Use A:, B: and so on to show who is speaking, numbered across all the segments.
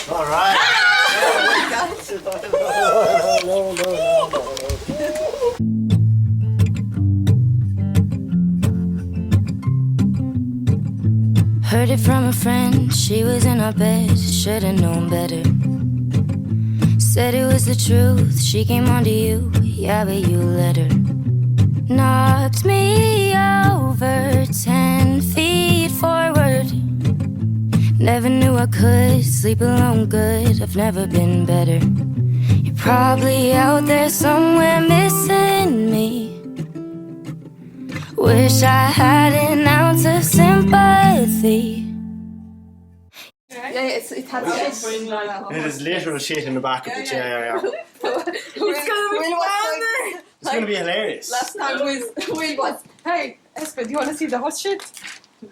A: All right.
B: Heard it from a friend, she was in our bed, should've known better. Said it was the truth, she came onto you, yeah, but you let her. Knocked me over 10 feet forward. Never knew I could sleep alone good, I've never been better. You're probably out there somewhere missing me. Wish I had an ounce of sympathy.
C: Yeah, it had shit.
A: It is literal shit in the back of the chair.
C: Who's
A: It's going to be hilarious.
C: Last time Will was, hey, Espe, do you want to see the hot shit?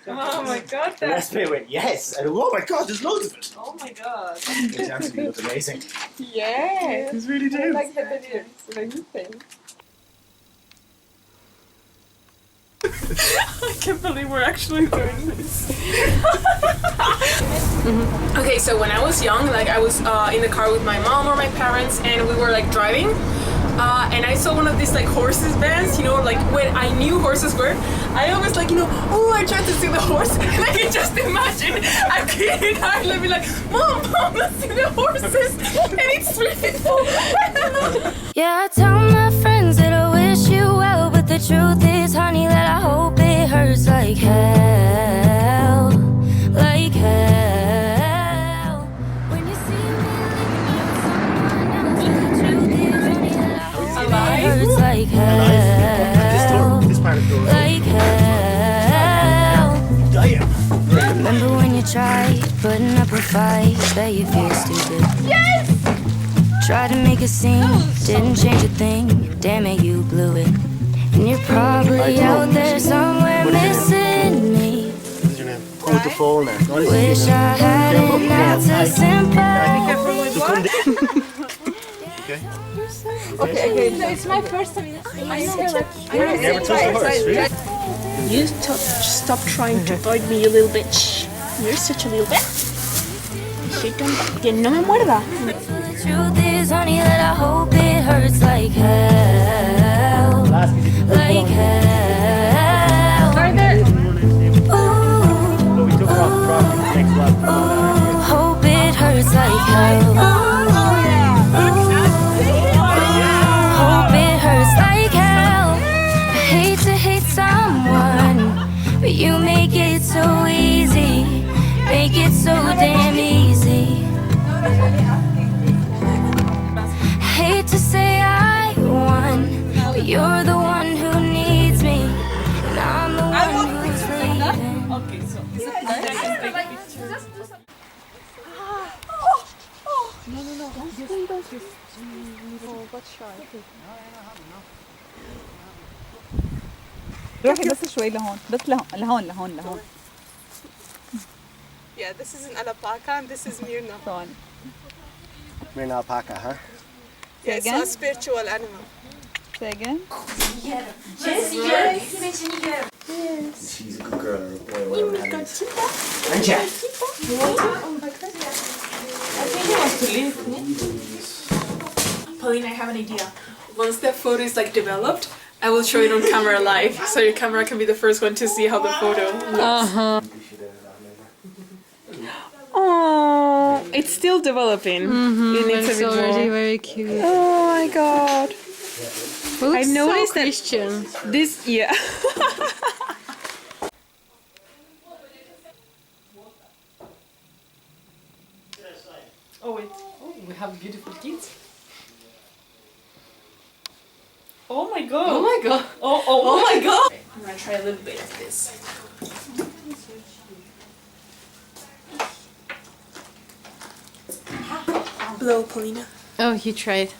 D: Oh my god,
A: And Espe went, yes. And oh my god, there's loads of it.
D: oh my god.
A: It absolutely looks amazing.
C: Yeah.
A: It's really
C: I
A: do.
C: like the videos when you think.
D: I can't believe we're actually doing this. Okay, so when I was young, like I was in the car with my mom or my parents, and we were like driving, and I saw one of these like horses bands, you know, like when I knew horses were, I always like, you know, oh, I tried to see the horse, and I can just imagine a kid in Ireland be like, mom, let's see the horses, and it's really full.
B: Yeah, I tell my friends that I wish you well, but the truth is, honey, that I hope it hurts like hell, like hell. When you see me living with someone else, the truth is, honey, that I hope it hurts like hell,
A: This part of the door.
B: like hell.
A: Damn.
B: Remember when you tried putting up a fight, bet you feel stupid.
C: Yes!
B: Tried to make a scene, didn't change a thing. Damn it, you blew it. And you're probably out there somewhere missing me.
A: What's your name? Hold the phone now.
B: Wish I had an ounce of sympathy.
A: Okay.
C: Okay, so it's my first time. I
A: Never touched a horse, really?
D: You stop trying to bite me, you little bitch. You're such a little bitch. Que no me muerda.
B: The truth is, honey, that I hope it hurts like hell, like hell.
A: But we took it off the property the next one.
B: Hope it hurts like hell. Hope it hurts like hell. I hate to hate someone, but you make it so easy. Make it so damn easy. Hate to say I won, but you're the one who needs me, and I'm the one who's leaving.
D: Okay, so
E: روحي بس شوي لهون بس لهون
C: Yeah, this is an alpaca and this is Mirna.
E: ثواني
A: We're an alpaca, huh?
C: Yeah, it's
E: again?
C: a spiritual animal.
E: say again
A: She's a good girl or a boy, whatever that is. And Jack.
D: Pauline, I have an idea. Once the photo is like developed, I will show it on camera live, so your camera can be the first one to see how the photo looks. Oh, it's still developing. It needs a bit more.
F: Very cute.
D: Oh my god. I noticed
F: so
D: that
F: Christian.
D: this, yeah. Oh wait. Oh, we have beautiful kids. Oh my god.
F: Oh my god.
D: Oh my god. I'm gonna try a little bit of this. Blow, Paulina.
F: Oh, you tried.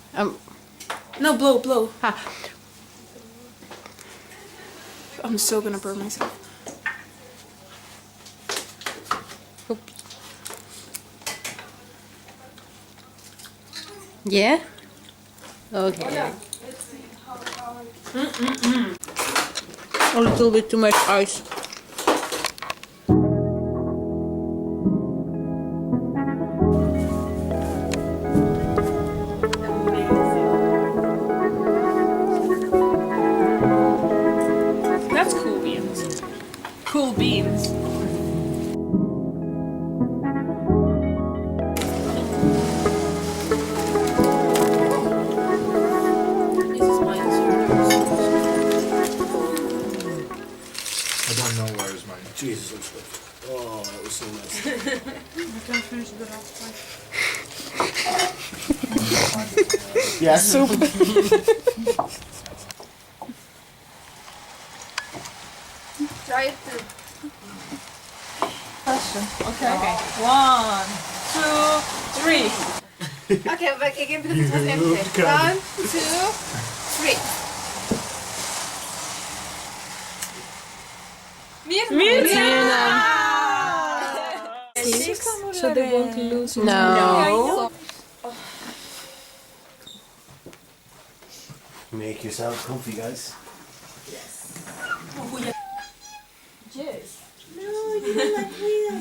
D: No, blow.
F: Ah.
D: I'm so gonna burn myself.
F: Yeah? Okay. A little bit too much ice.
A: Yeah, soup.
C: Try it too.
F: Okay. 1, 2, 3.
C: Okay, but again because it was empty. 1, 2, 3. Mirna.
D: So they won't lose.
F: No.
A: Make yourselves comfy, guys.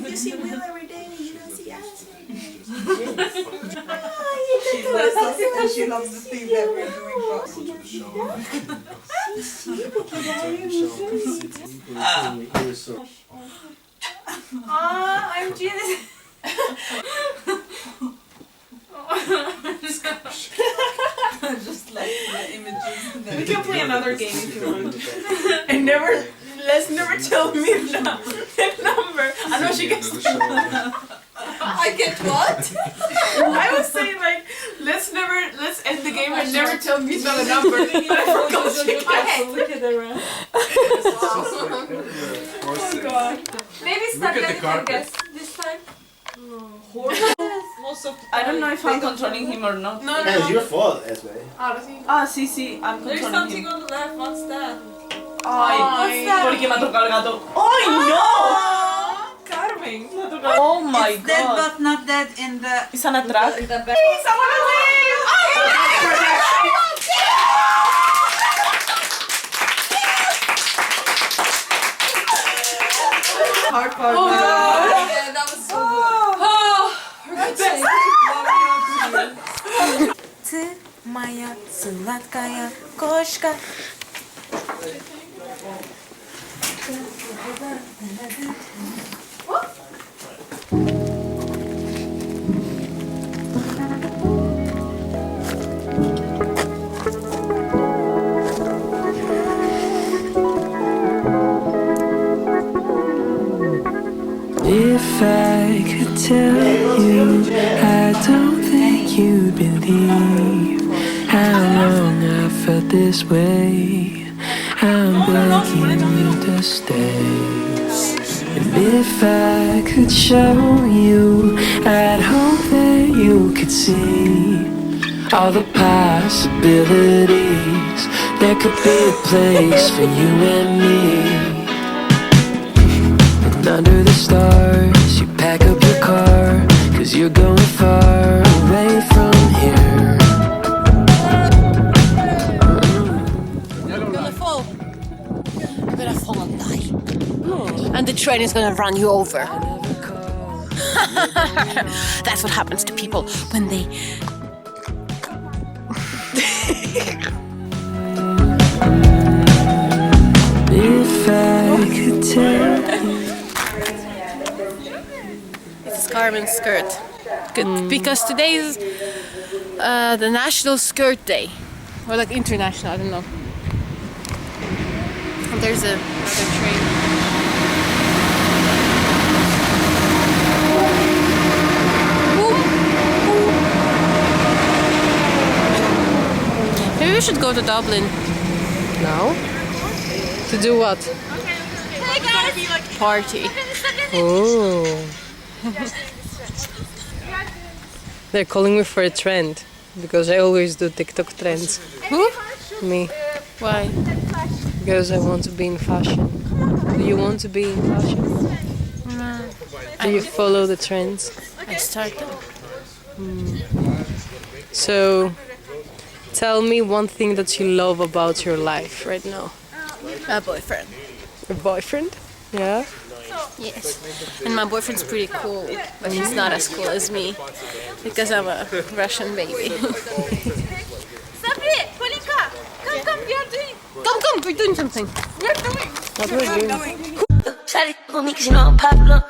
G: You see Will every day, you don't see us every day. She loves the thing that we're doing for.
C: I'm jealous.
G: Just like the images.
D: We can play another game if you want. And let's never tell me the number. I know she gets.
C: I get what?
D: I was saying like, let's end the game and never tell me the number. I forgot she gets.
C: Oh god. Maybe start letting her guess this time.
F: I don't know if I'm controlling him or not.
D: No,
A: That was your fault, Esme.
F: Ah, sí, I'm
C: There's
F: controlling
C: something
F: him.
C: on the left. What's that?
F: Ay,
C: What's that?
F: porque me ha tocado el gato. ¡Ay, no!
D: Carmen.
F: Oh my
G: Dead
F: god.
G: but not dead in the...
F: Is an attract?
C: Hard part. Oh yeah, that was so good.
G: Ты моя сладкая кошка.
H: If I could tell you, I don't think you'd believe how long I felt this way. I'm begging you to stay. And if I could show you, I'd hope that you could see all the possibilities. There could be a place for you and me. Under the stars, you pack up your car, 'cause you're going far away from here.
I: You're gonna fall. You're gonna fall and die. And the train is gonna run you over. That's what happens to people when they...
H: If I could tell you.
I: It's Carmen's skirt. Good, because today is the National Skirt Day. Or like international, I don't know. And there's another train. Maybe we should go to Dublin.
F: No? To do what?
I: Party.
F: Oh. They're calling me for a trend because I always do TikTok trends.
I: Who?
F: Me.
I: Why?
F: Because I want to be in fashion. Do you want to be in fashion? Do you follow the trends?
I: I started.
F: So, tell me one thing that you love about your life right now.
I: My boyfriend.
F: Your boyfriend? Yeah?
I: Yes. And my boyfriend's pretty cool, but he's not as cool as me because I'm a Russian baby. Come, we're doing something.
F: What are we doing?
B: Shawty for me 'cause you know I'm popular.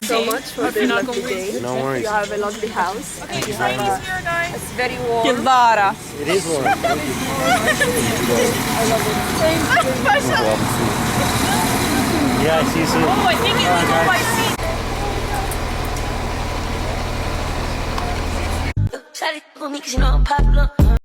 F: so much for the lovely day.
A: No worries.
F: You have a lovely house.
D: Okay, train is here, guys.
F: It's very warm.
E: Kildara.
A: It is warm. Thank you. Yeah, see you soon.
D: Oh, I think it's legal by sea.
B: Shawty for me 'cause you know I'm popular.